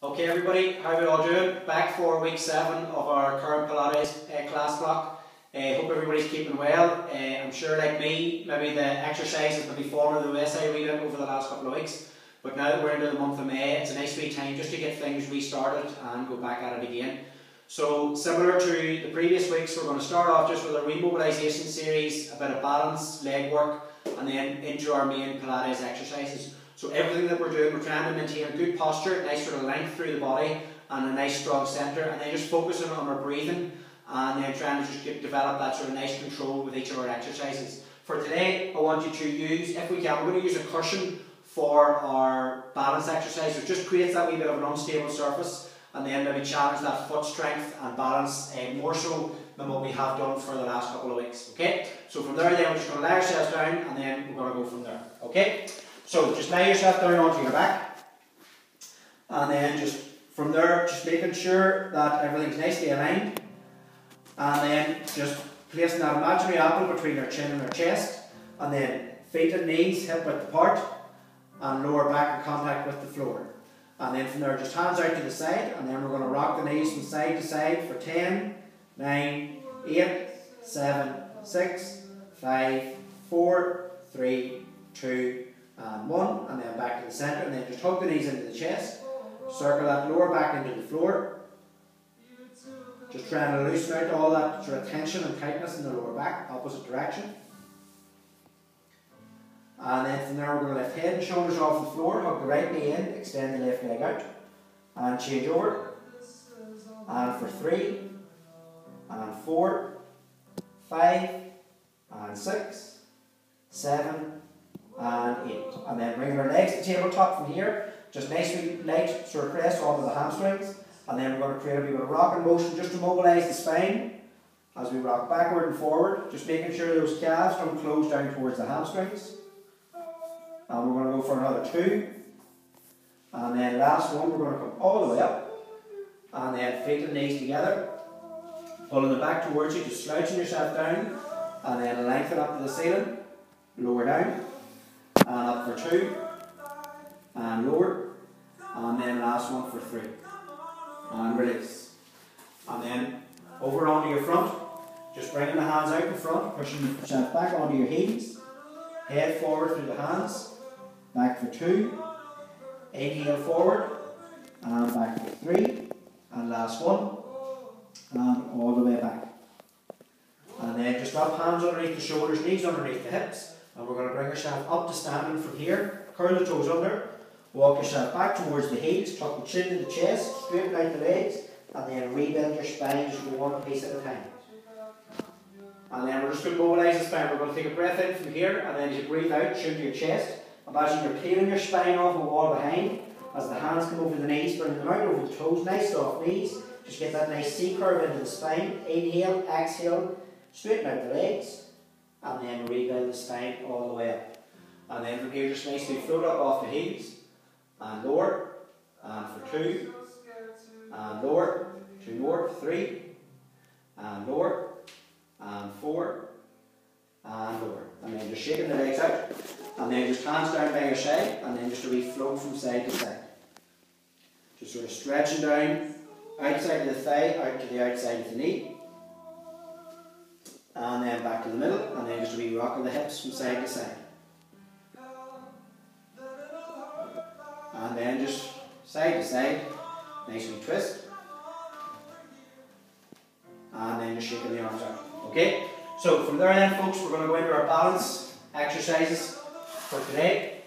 Okay everybody, how are we all doing? Back for week 7 of our current Pilates class block. Hope everybody's keeping well. I'm sure like me, maybe the exercises maybe fallen to the wayside a wee bit over the last couple of weeks. But now that we're into the month of May, it's a nice wee time just to get things restarted and go back at it again. So similar to the previous weeks, we're going to start off just with a remobilisation series, a bit of balance, leg work, and then into our main Pilates exercises. So everything that we're doing, we're trying to maintain a good posture, nice sort of length through the body, and a nice strong centre, and then just focusing on our breathing, and then trying to just develop that sort of nice control with each of our exercises. For today, I want you to use, if we can, we're going to use a cushion for our balance exercise. It just creates that wee bit of an unstable surface, and then maybe challenge that foot strength and balance more so than what we have done for the last couple of weeks. Okay, so from there then we're just going to lay ourselves down, and then we're going to go from there. Okay, so just lay yourself down onto your back, and then just from there just making sure that everything's nicely aligned, and then just placing that imaginary apple between our chin and our chest, and then feet and knees hip width apart and lower back in contact with the floor. And then from there just hands out to the side, and then we're going to rock the knees from side to side for 10, 9, 8, 7, 6, 5, 4, 3, 2 and 1, and then back to the centre, and then just hug the knees into the chest, circle that lower back into the floor, just trying to loosen out all that sort of tension and tightness in the lower back, opposite direction. And then from there we're going to lift head and shoulders off the floor, hug the right knee in, extend the left leg out, and change over. And for 3, and 4, 5, and 6, 7, and 8. And then bringing our legs to tabletop from here, just nicely light sort of press onto the hamstrings. And then we're going to create a wee bit of rocking motion just to mobilise the spine as we rock backward and forward, just making sure those calves don't close down towards the hamstrings. And we're going to go for another 2, and then last one, we're going to come all the way up, and then feet and knees together, pulling the back towards you, just slouching yourself down, and then lengthen up to the ceiling, lower down, and up for 2, and lower, and then last one for 3, and release. And then over onto your front, just bringing the hands out in front, pushing yourself back onto your heels, head forward through the hands, back for 2, inhale forward, and back for 3, and last one, and all the way back. And then just up, hands underneath the shoulders, knees underneath the hips, and we're going to bring yourself up to standing from here, curl the toes under, walk yourself back towards the heels, tuck the chin to the chest, straighten out the legs, and then rebuild your spine just one piece at a time. And then we're just going to mobilise the spine. We're going to take a breath in from here, and then as you breathe out, chin to your chest. Imagine you're peeling your spine off the wall behind. As the hands come over the knees, bring them out over the toes, nice soft knees. Just get that nice C curve into the spine. Inhale, exhale, straighten out the legs, and then rebuild the spine all the way up. And then from here, just nicely float up off the heels, and lower, and for 2, and lower, 2 more, 3, and lower, and 4, and lower. And then just shaking the legs out, and then just hands down by your side, and then just a wee float from side to side. Just sort of stretching down, outside of the thigh, out to the outside of the knee, and then back to the middle, and then just a wee rock of the hips from side to side. And then just side to side, nice wee twist, and then just shaking the arms out. Okay, so from there then folks, we're going to go into our balance exercises for today.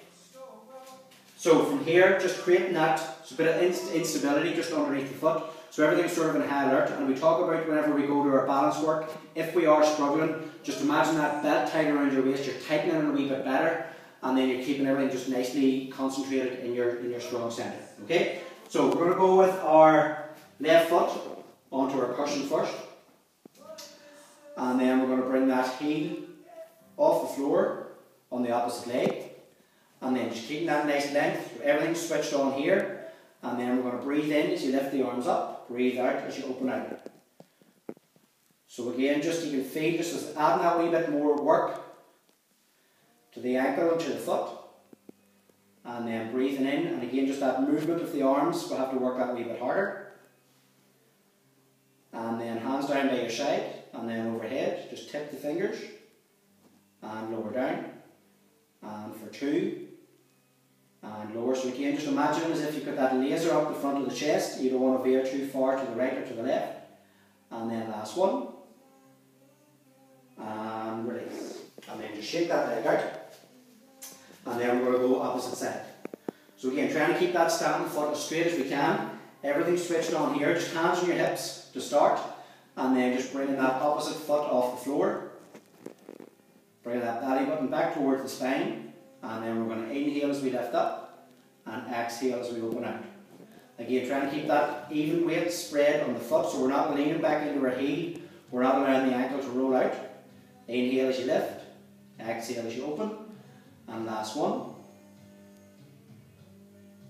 So from here, just creating that, it's a bit of instability just underneath the foot, so everything's sort of in high alert. And we talk about whenever we go to our balance work, if we are struggling, just imagine that belt tight around your waist, you're tightening it a wee bit better, and then you're keeping everything just nicely concentrated in your strong centre. Okay, so we're going to go with our left foot onto our cushion first, and then we're going to bring that heel off the floor on the opposite leg, and then just keeping that nice length, so everything's switched on here. And then we're going to breathe in as you lift the arms up, breathe out as you open out. So again, just you can feel just as adding that wee bit more work to the ankle and to the foot. and then breathing in, and again just that movement of the arms, we'll have to work that a wee bit harder. And then hands down by your side, and then overhead, just tip the fingers, and lower down, and for 2, and lower. So again, just imagine as if you've got that laser up the front of the chest, you don't want to veer too far to the right or to the left, and then last one, and release, and then just shake that leg out, and then we're going to go opposite side. So again, trying to keep that standing foot as straight as we can, everything switched on here, just hands on your hips to start, and then just bringing that opposite foot off the floor, bringing that belly button back towards the spine, and then we're going to inhale as we lift up, and exhale as we open out. Again, trying to keep that even weight spread on the foot, so we're not leaning back into our heel, we're not allowing the ankle to roll out. Inhale as you lift, exhale as you open, and last one,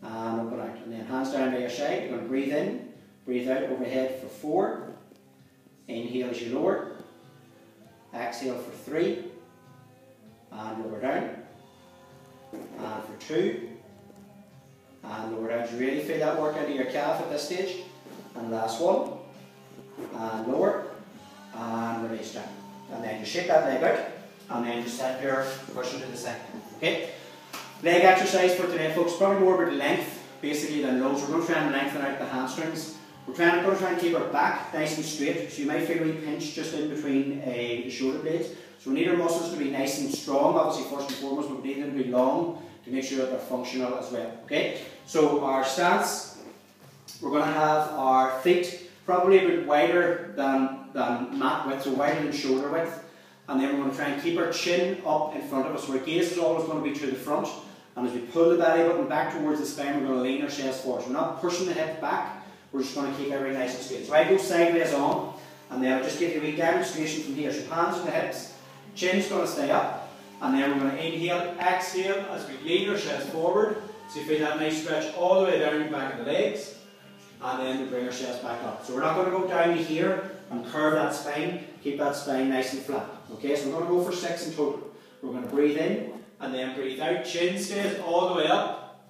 and open out. And then hands down by your side, you're going to breathe in, breathe out overhead for 4, inhale as you lower, exhale for 3, and lower down, and for 2, and lower down. You really feel that work into your calf at this stage, and last one, and lower, and release down. And then just shake that leg out, and then just set your cushion to the side. Okay? Leg exercise for today, folks, probably more about length basically than loads. We're going to try and lengthen out the hamstrings. We're going to try and keep our back nice and straight, so you might feel a wee pinch just in between the shoulder blades. So we need our muscles to be nice and strong, obviously first and foremost, but we need them to be long to make sure that they're functional as well. Okay? So our stance, we're going to have our feet probably a bit wider than mat width, so wider than shoulder width. And then we're going to try and keep our chin up in front of us, so our gaze is always going to be to the front. And as we pull the belly button back towards the spine, we're going to lean our chest forward. So we're not pushing the hip back, we're just going to keep everything nice and straight. So I go sideways on, and then I'll just give you a wee demonstration from here. So hands on the hips, chin's going to stay up, and then we're going to inhale, exhale as we lean our chest forward. So you feel that nice stretch all the way down the back of the legs, and then we bring our chest back up. So we're not going to go down to here and curve that spine, keep that spine nice and flat. Okay, so we're going to go for 6 in total. We're going to breathe in, and then breathe out, chin stays all the way up,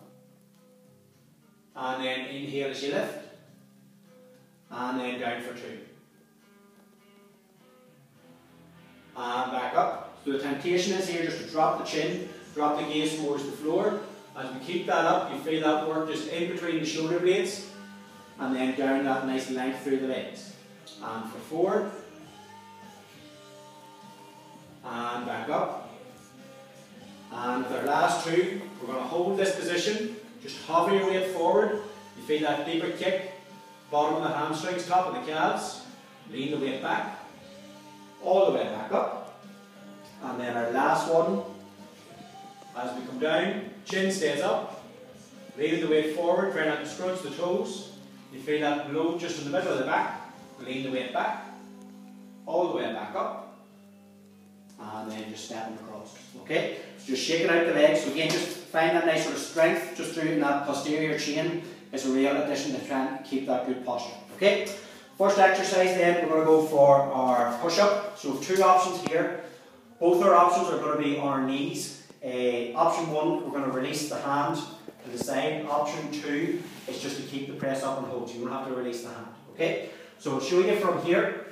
and then inhale as you lift, and then down for 2. And back up. So the temptation is here just to drop the chin, drop the gaze towards the floor. As we keep that up, you feel that work just in between the shoulder blades, and then down that nice length through the legs. And for 4, and back up. And with our last 2, we're going to hold this position, just hover your weight forward. You feel that deeper kick, bottom of the hamstrings, top of the calves. Lean the weight back, all the way back up. And then our last one, as we come down, chin stays up, lean the weight forward, try not to scrunch the toes. You feel that load just in the middle of the back, lean the weight back, all the way back up. And then just stepping across. Okay? So just shaking out the legs. So again, just find that nice sort of strength just through that posterior chain is a real addition to trying to keep that good posture. Okay? First exercise then, we're going to go for our push-up. So 2 options here. Both our options are going to be on our knees. Option 1, we're going to release the hand to the side. Option 2 is just to keep the press up and hold. So you don't have to release the hand. Okay? So I'll show you from here.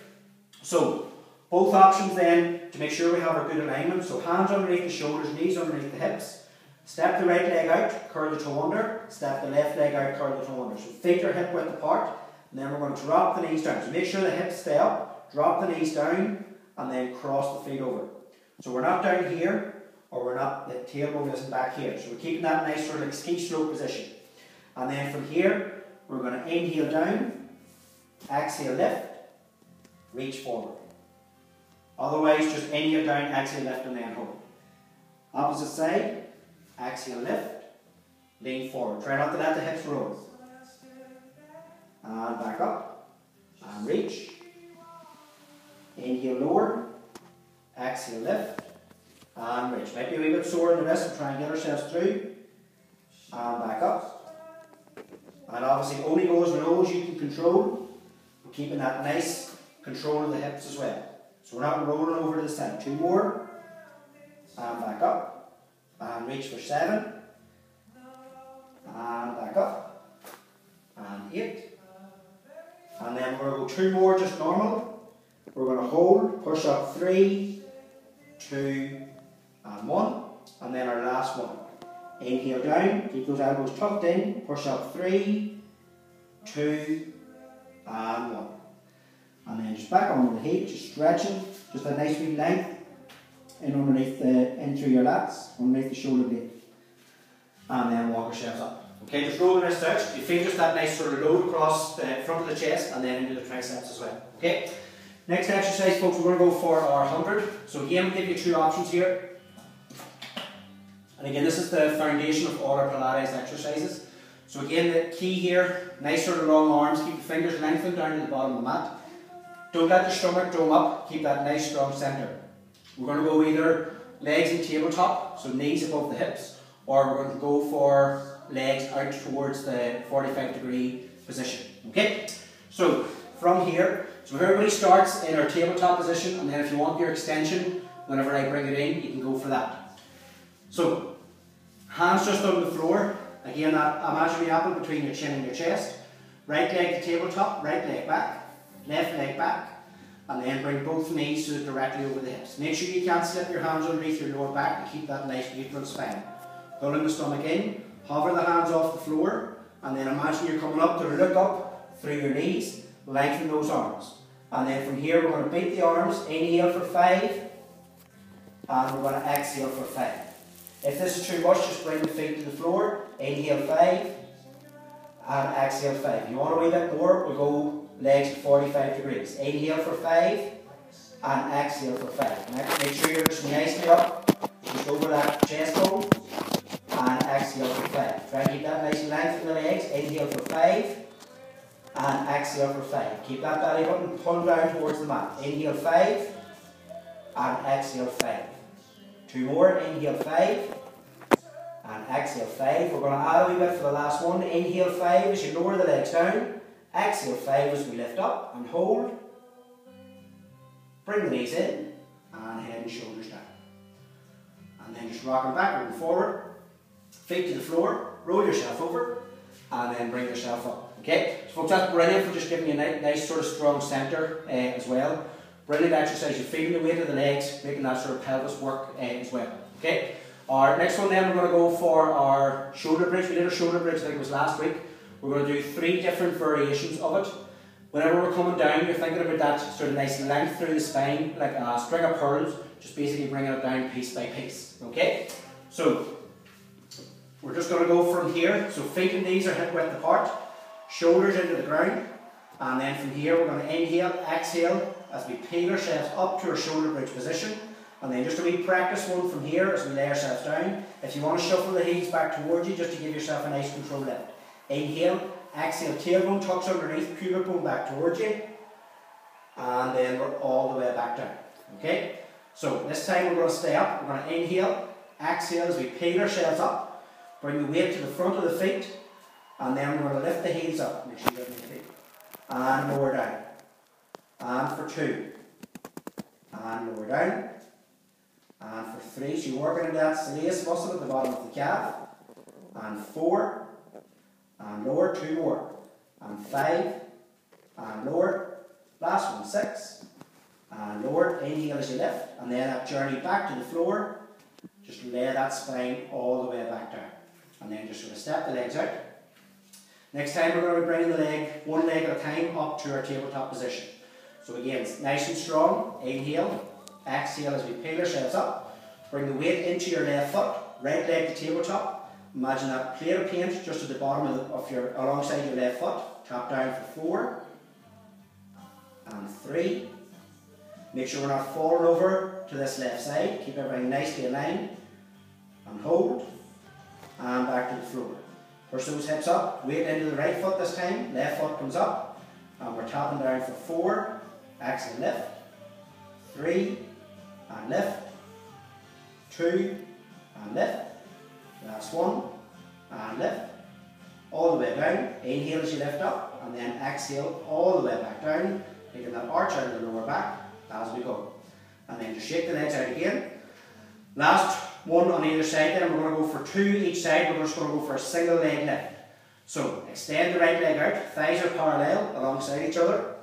So both options then, to make sure we have our good alignment. So hands underneath the shoulders, knees underneath the hips. Step the right leg out, curl the toe under. Step the left leg out, curl the toe under. So feet are hip width apart. And then we're going to drop the knees down. So make sure the hips stay up, drop the knees down, and then cross the feet over. So we're not down here, or we're not, the tailbone isn't back here. So we're keeping that nice sort of like ski slope position. And then from here, we're going to inhale down, exhale lift, reach forward. Otherwise, just inhale down, exhale lift, and then hold. Opposite side, exhale lift, lean forward. Try not to let the hips roll. And back up, and reach. Inhale lower, exhale lift, and reach. Might be a wee bit sore in the wrist, but try and get ourselves through. And back up. And obviously only go as low as you can control. We're keeping that nice control of the hips as well. So we're not rolling over to the side. 2 more. And back up. And reach for 7. and back up, and 8. And then we're going to go 2 more just normal. We're going to hold, push up 3, 2, and 1, and then our last one. Inhale down, keep those elbows tucked in, push up 3, 2, and 1. And then just back onto the heel, just stretching, just a nice wee length in underneath in through your lats, underneath the shoulder blade. And then walk yourselves up. Okay, just roll the wrists out. You feel just that nice sort of load across the front of the chest and then into the triceps as well. Okay, next exercise, folks, we're going to go for our 100. So again, we'll give you 2 options here. And again, this is the foundation of all our Pilates exercises. So again, the key here, nice sort of long arms, keep the fingers lengthened down to the bottom of the mat. Don't let your stomach dome up, keep that nice strong centre. We're going to go either legs in tabletop, so knees above the hips, or we're going to go for legs out towards the 45-degree position. Okay, so from here, so if everybody starts in our tabletop position, and then if you want your extension, whenever I bring it in, you can go for that. So, hands just on the floor. Again, that imaginary apple between your chin and your chest. Right leg to tabletop, right leg back, left leg back, and then bring both knees to directly over the hips. Make sure you can't slip your hands underneath your lower back to keep that nice neutral spine. Pulling the stomach in, hover the hands off the floor, and then imagine you're coming up to look up through your knees, lengthen those arms. And then from here we're going to beat the arms, inhale for 5, and we're going to exhale for 5. If this is too much, just bring the feet to the floor, inhale 5, and exhale 5. If you want a wee bit more, we'll go legs at 45 degrees. Inhale for 5, and exhale for 5. Make sure you're just nicely up, just over that chest bone, and exhale for 5. Try and keep that nice and length in the legs. Inhale for 5, and exhale for 5. Keep that belly button pulled down towards the mat. Inhale 5, and exhale 5. 2 more, inhale 5, and exhale 5. We're going to add a wee bit for the last one. Inhale 5 as you lower the legs down. Exhale 5 as we lift up and hold. Bring the knees in, and head and shoulders down. And then just rocking backward and forward. Feet to the floor, roll yourself over, and then bring yourself up. Okay, so folks, that's brilliant for just giving you a nice sort of strong centre as well. Brilliant exercise. You're feeling the weight of the legs, making that sort of pelvis work as well. Okay, our next one then, we're going to go for our shoulder bridge. We did a shoulder bridge, I think it was last week. We're going to do 3 different variations of it. Whenever we're coming down, you're thinking about that sort of nice length through the spine, like a string of pearls, just basically bringing it down piece by piece. Okay, so we're just going to go from here. So feet and knees are hip width apart, shoulders into the ground, and then from here we're going to inhale, exhale as we peel ourselves up to our shoulder bridge position, and then just a wee practice one from here as we lay ourselves down. If you want to shuffle the heels back towards you just to give yourself a nice control lift. Inhale, exhale, tailbone tucks underneath, pubic bone back towards you, and then we're all the way back down. Okay, so this time we're going to stay up. We're going to inhale, exhale as we peel ourselves up, bring the weight to the front of the feet, and then we're going to lift the heels up. Make sure you lift the feet, and lower down, and for 2, and lower down, and for 3. So you're working into that soleus muscle at the bottom of the calf, and 4. And lower, 2 more, and 5, and lower, last one, 6, and lower, inhale as you lift, and then that journey back to the floor, just lay that spine all the way back down, and then just sort of step the legs out. Next time we're going to be bringing the leg, one leg at a time, up to our tabletop position. So again, it's nice and strong, inhale, exhale as we peel ourselves up, bring the weight into your left foot, right leg to tabletop. Imagine that plate of paint just at the bottom of your, alongside your left foot. Tap down for 4 and 3. Make sure we're not falling over to this left side. Keep everything nicely aligned. And hold. And back to the floor. Push those hips up. Weight into the right foot this time. Left foot comes up. And we're tapping down for 4. Exhale, lift. 3. And lift. 2. And lift. Last one, and lift, all the way down. Inhale as you lift up, and then exhale all the way back down, taking that arch out of the lower back as we go. And then just shake the legs out again. Last one on either side then. We're going to go for 2 each side. We're just going to go for a single leg lift. So extend the right leg out, thighs are parallel alongside each other,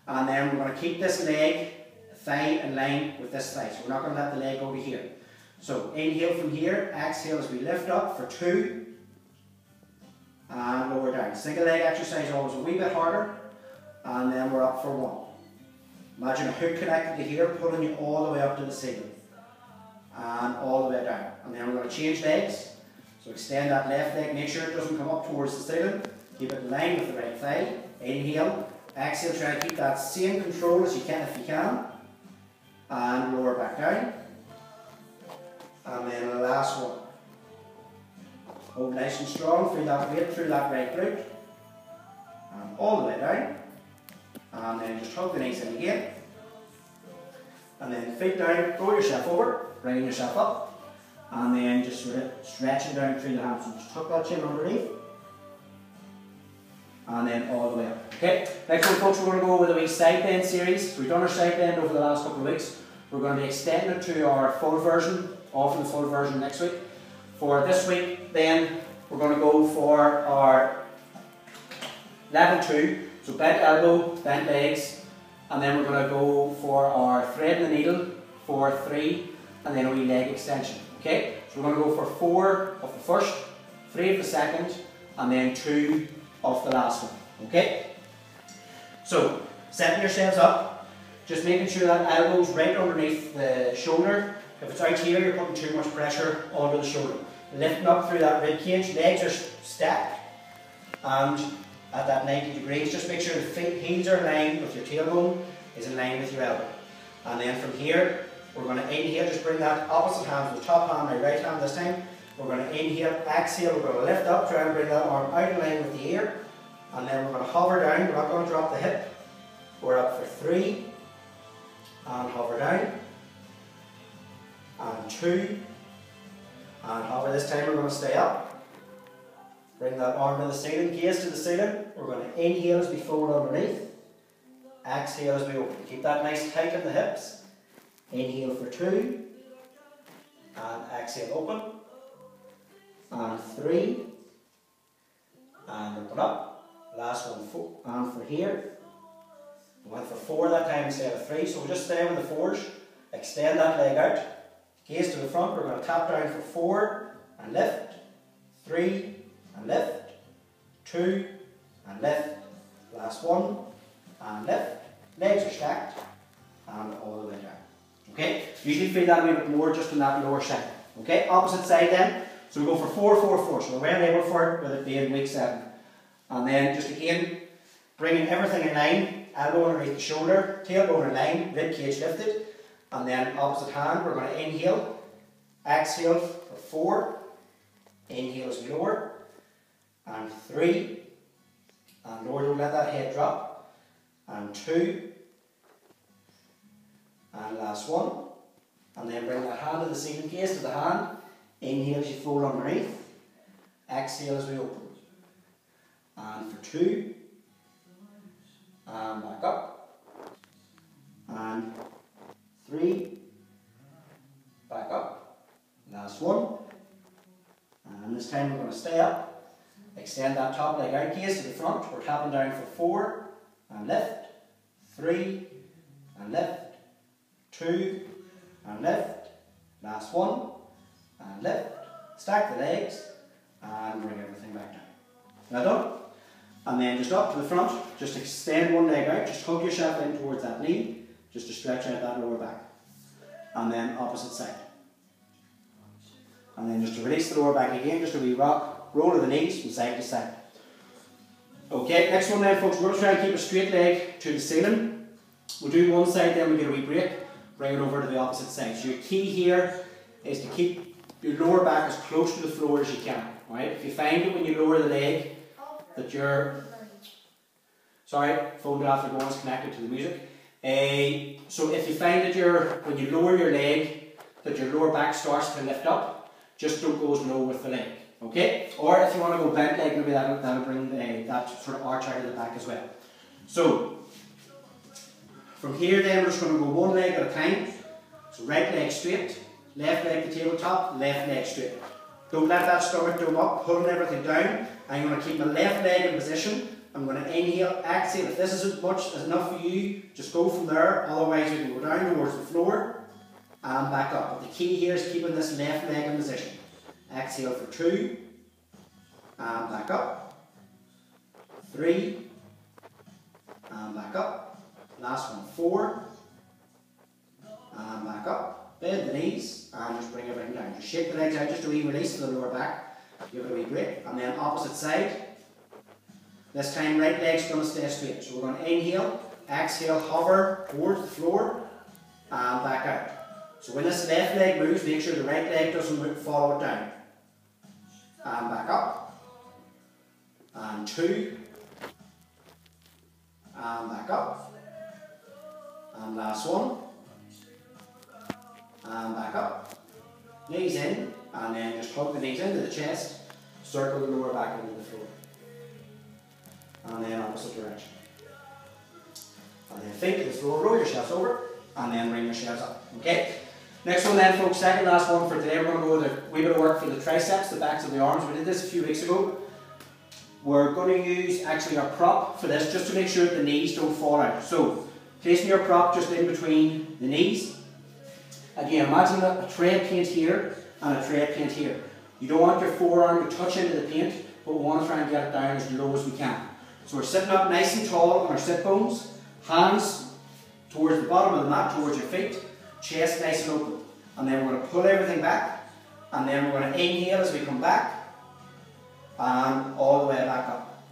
and then we're going to keep this leg, thigh in line with this thigh. So we're not going to let the leg go to here. So inhale from here, exhale as we lift up for 2, and lower down. Single leg exercise always a wee bit harder, and then we're up for 1. Imagine a hook connected to here, pulling you all the way up to the ceiling, and all the way down. And then we're going to change legs. So extend that left leg, make sure it doesn't come up towards the ceiling. Keep it in line with the right thigh. Inhale, exhale, try to keep that same control as you can if you can. And lower back down. And then the last one. Hold nice and strong, feel that weight through that right glute. And all the way down. And then just hug the knees in again. And then feet down, roll yourself over, bring yourself up. And then just sort of stretching down through the hamstrings. Just tuck that chin underneath. And then all the way up. Okay, next one folks, we're going to go with a wee side bend series. So we've done our side bend over the last couple of weeks. We're going to be extending it to our full version, often the full version next week. For this week then, we're going to go for our level 2. So bent elbow, bent legs. And then we're going to go for our thread and the needle for 3. And then a wee leg extension. Okay, so we're going to go for 4 of the first, 3 of the second, and then 2 of the last one. Okay, so setting yourselves up, just making sure that elbow's right underneath the shoulder. If it's out here, you're putting too much pressure onto the shoulder. Lifting up through that rib cage, legs are stacked, and at that 90 degrees, just make sure the heels are in line with your tailbone, is in line with your elbow. And then from here, we're going to inhale, just bring that opposite hand to the top hand, my right hand this time. We're going to inhale, exhale, we're going to lift up, try and bring that arm out in line with the ear. And then we're going to hover down, we're not going to drop the hip. We're up for 3, and hover down, and 2, and hover. This time we're going to stay up. Bring that arm to the ceiling, gaze to the ceiling. We're going to inhale as we fold underneath, exhale as we open. Keep that nice tight in the hips. Inhale for 2, and exhale open, and 3, and open up. Last one, 4, and for here. We went for 4 that time instead of 3, so we'll just stay with the 4s. Extend that leg out, gaze to the front. We're going to tap down for 4, and lift, 3, and lift, 2, and lift. Last one, and lift. Legs are stacked, and all the way down. Okay, usually feel that a little bit more just in that lower side. Okay, opposite side then. So we go for 4, 4, 4. So we're well able for it with it being week 7. And then just again, bringing everything in line, elbow underneath the shoulder, tailbone in line, rib cage lifted. And then opposite hand, we're going to inhale, exhale for 4, inhale as we lower, and 3, and lower, don't let that head drop, and 2, and last one, and then bring that hand to the ceiling, gaze to the hand, inhale as you fold underneath, exhale as we open, and for 2, and back up, and 3, back up, last one, and this time we're going to stay up, extend that top leg out, gaze to the front, we're tapping down for 4, and lift, 3, and lift, 2, and lift, last one, and lift, stack the legs, and bring everything back down. Well done. And then just up to the front, just extend one leg out, just hug yourself in towards that knee, just to stretch out that lower back. And then opposite side. And then just to release the lower back again, just a wee rock, roll of the knees from side to side. Okay, next one then folks, we're going to try and keep a straight leg to the ceiling. We'll do one side, then we'll get a wee break, bring it over to the opposite side. So your key here is to keep your lower back as close to the floor as you can. Right? If you find it when you lower the leg, that you're, sorry, phone after going is connected to the music. So if you find that when you lower your leg, that your lower back starts to lift up, just don't go as low with the leg, okay? Or if you want to go bent leg, maybe that'll bring that sort of arch out of the back as well. So from here then we're just going to go one leg at a time. So right leg straight, left leg to tabletop, left leg straight. Don't let that stomach dome up, pulling everything down. I'm going to keep my left leg in position. I'm going to inhale, exhale. If this is enough for you, just go from there. Otherwise, we can go down towards the floor and back up. But the key here is keeping this left leg in position. Exhale for 2 and back up. 3 and back up. Last one, 4 and back up. Bend the knees and just bring everything down. Just shake the legs out, just a wee release to the lower back. Give it a wee break. And then opposite side. This time right leg's going to stay straight. So we're going to inhale, exhale, hover towards the floor and back out. So when this left leg moves, make sure the right leg doesn't follow it down. And back up. And 2. And back up. And last one. And back up. Knees in, and then just hug the knees into the chest, circle the lower back into the floor. And then opposite direction. And then feet to the floor, roll yourselves over, and then bring yourselves up. Okay? Next one then, folks, second last one for today. We're going to go with a wee bit of work for the triceps, the backs of the arms. We did this a few weeks ago. We're going to use actually our prop for this, just to make sure that the knees don't fall out. So, placing your prop just in between the knees. Again, imagine a tray of paint here and a tray of paint here. You don't want your forearm to touch into the paint, but we want to try and get it down as low as we can. So we're sitting up nice and tall on our sit bones, hands towards the bottom of the mat, towards your feet, chest nice and open. And then we're going to pull everything back, and then we're going to inhale as we come back, and all the way back up.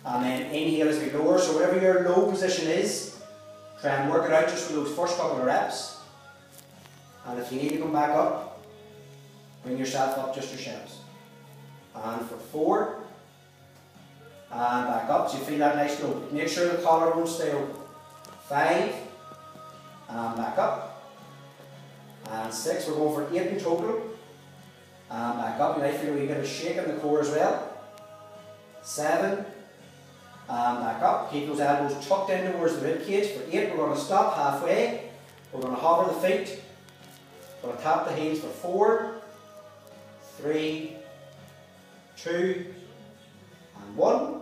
And then inhale as we lower, so whatever your low position is, try and work it out just for those first couple of reps. And if you need to come back up, bring yourself up just yourselves. And for 4, and back up, so you feel that nice low. Make sure the collarbone stay open. 5, and back up. And 6, we're going for 8 in total. And back up, you might feel a wee bit of shake in the core as well. 7, and back up. Keep those elbows tucked in towards the rib cage. For 8, we're going to stop halfway. We're going to hover the feet. We're going to tap the heels for 4, 3, 2, and 1.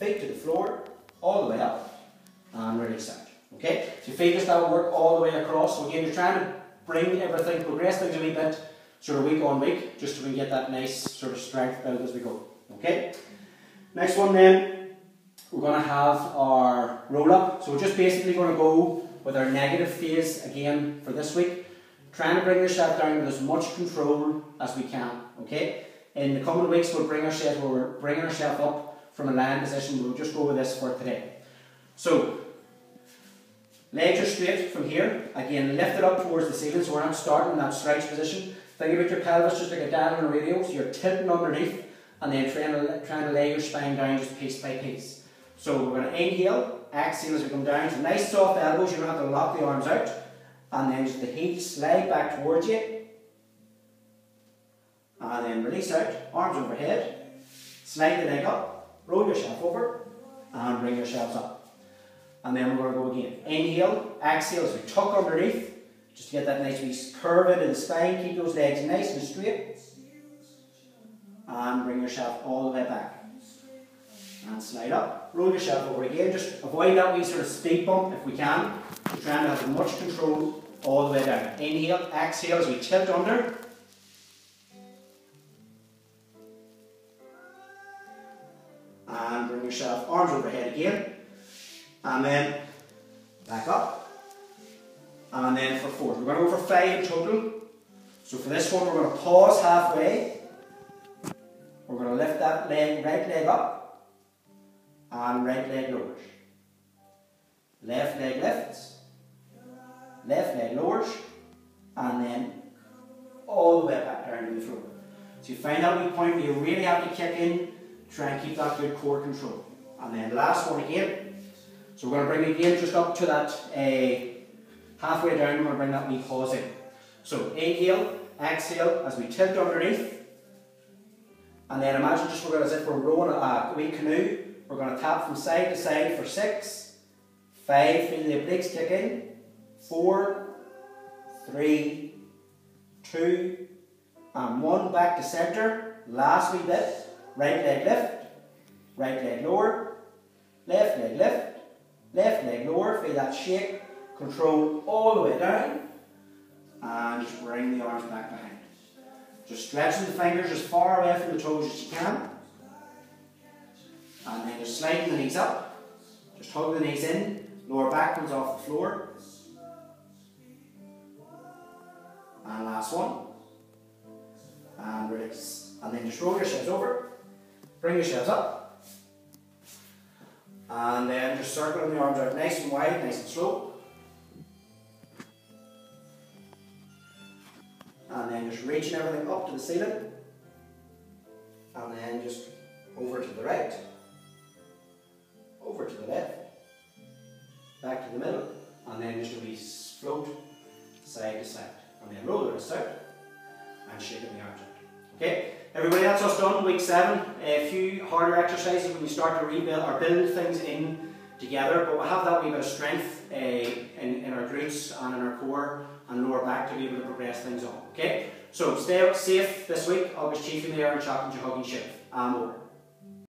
Feet to the floor, all the way up, and release out. Okay? So you feel just that will work all the way across. So again, you're trying to bring everything, progress things a wee bit, sort of week on week, just so we can get that nice sort of strength build as we go. Okay? Next one then, we're going to have our roll up. So we're just basically going to go with our negative phase again for this week. Trying to bring yourself down with as much control as we can, okay? In the coming weeks, we're bringing ourselves up from a lying position. We'll just go with this for today. So, legs are straight from here. Again, lift it up towards the ceiling, so we're not starting in that slouch position. Think about your pelvis just like a dial on a radio, so you're tilting underneath, and then trying to lay your spine down just piece by piece. So we're going to inhale, exhale as we come down. So nice soft elbows, you don't have to lock the arms out. And then just the heels slide back towards you. And then release out, arms overhead. Slide the leg up, roll yourself over, and bring yourselves up. And then we're going to go again. Inhale, exhale as we tuck underneath, just to get that nice wee curve into the spine. Keep those legs nice and straight. And bring yourself all the way back. And slide up, roll yourself over again. Just avoid that wee sort of speed bump if we can. We're trying to have as much control all the way down. Inhale, exhale as we tilt under. And bring yourself arms overhead again. And then back up. And then for 4. We're going to go for 5 in total. So for this one, we're going to pause halfway. We're going to lift that right leg up. And right leg lowers. Left leg lifts. Left leg lowers, and then all the way back down to the floor. So you find that wee point where you really have to kick in, try and keep that good core control. And then last one again. So we're going to bring it again just up to that halfway down, we're going to bring that wee pause in. So inhale, exhale as we tilt underneath. And then imagine just as if we're rowing a wee canoe. We're going to tap from side to side for 6, 5, feel the obliques kick in. 4, 3, 2, and 1. Back to centre. Last wee bit. Right leg lift, right leg lower, left leg lift, left leg lower. Feel that shake. Control all the way down. And just bring the arms back behind. Just stretching the fingers as far away from the toes as you can. And then just sliding the knees up. Just hug the knees in. Lower back comes off the floor. And last one. And release. And then just roll yourselves over. Bring yourselves up. And then just circling the arms out nice and wide, nice and slow. And then just reaching everything up to the ceiling. And then just over to the right. Over to the left. Back to the middle. And then just a wee float side to side. And then roll the wrist out. And shaking the arms out. Okay, everybody, that's us done. Week 7. A few harder exercises when we start to rebuild or build things in together, but we'll have that wee bit of strength in our glutes and in our core and lower back to be able to progress things on. Okay, so stay safe this week. Agus chief in there and chatting to hugging shift. Over.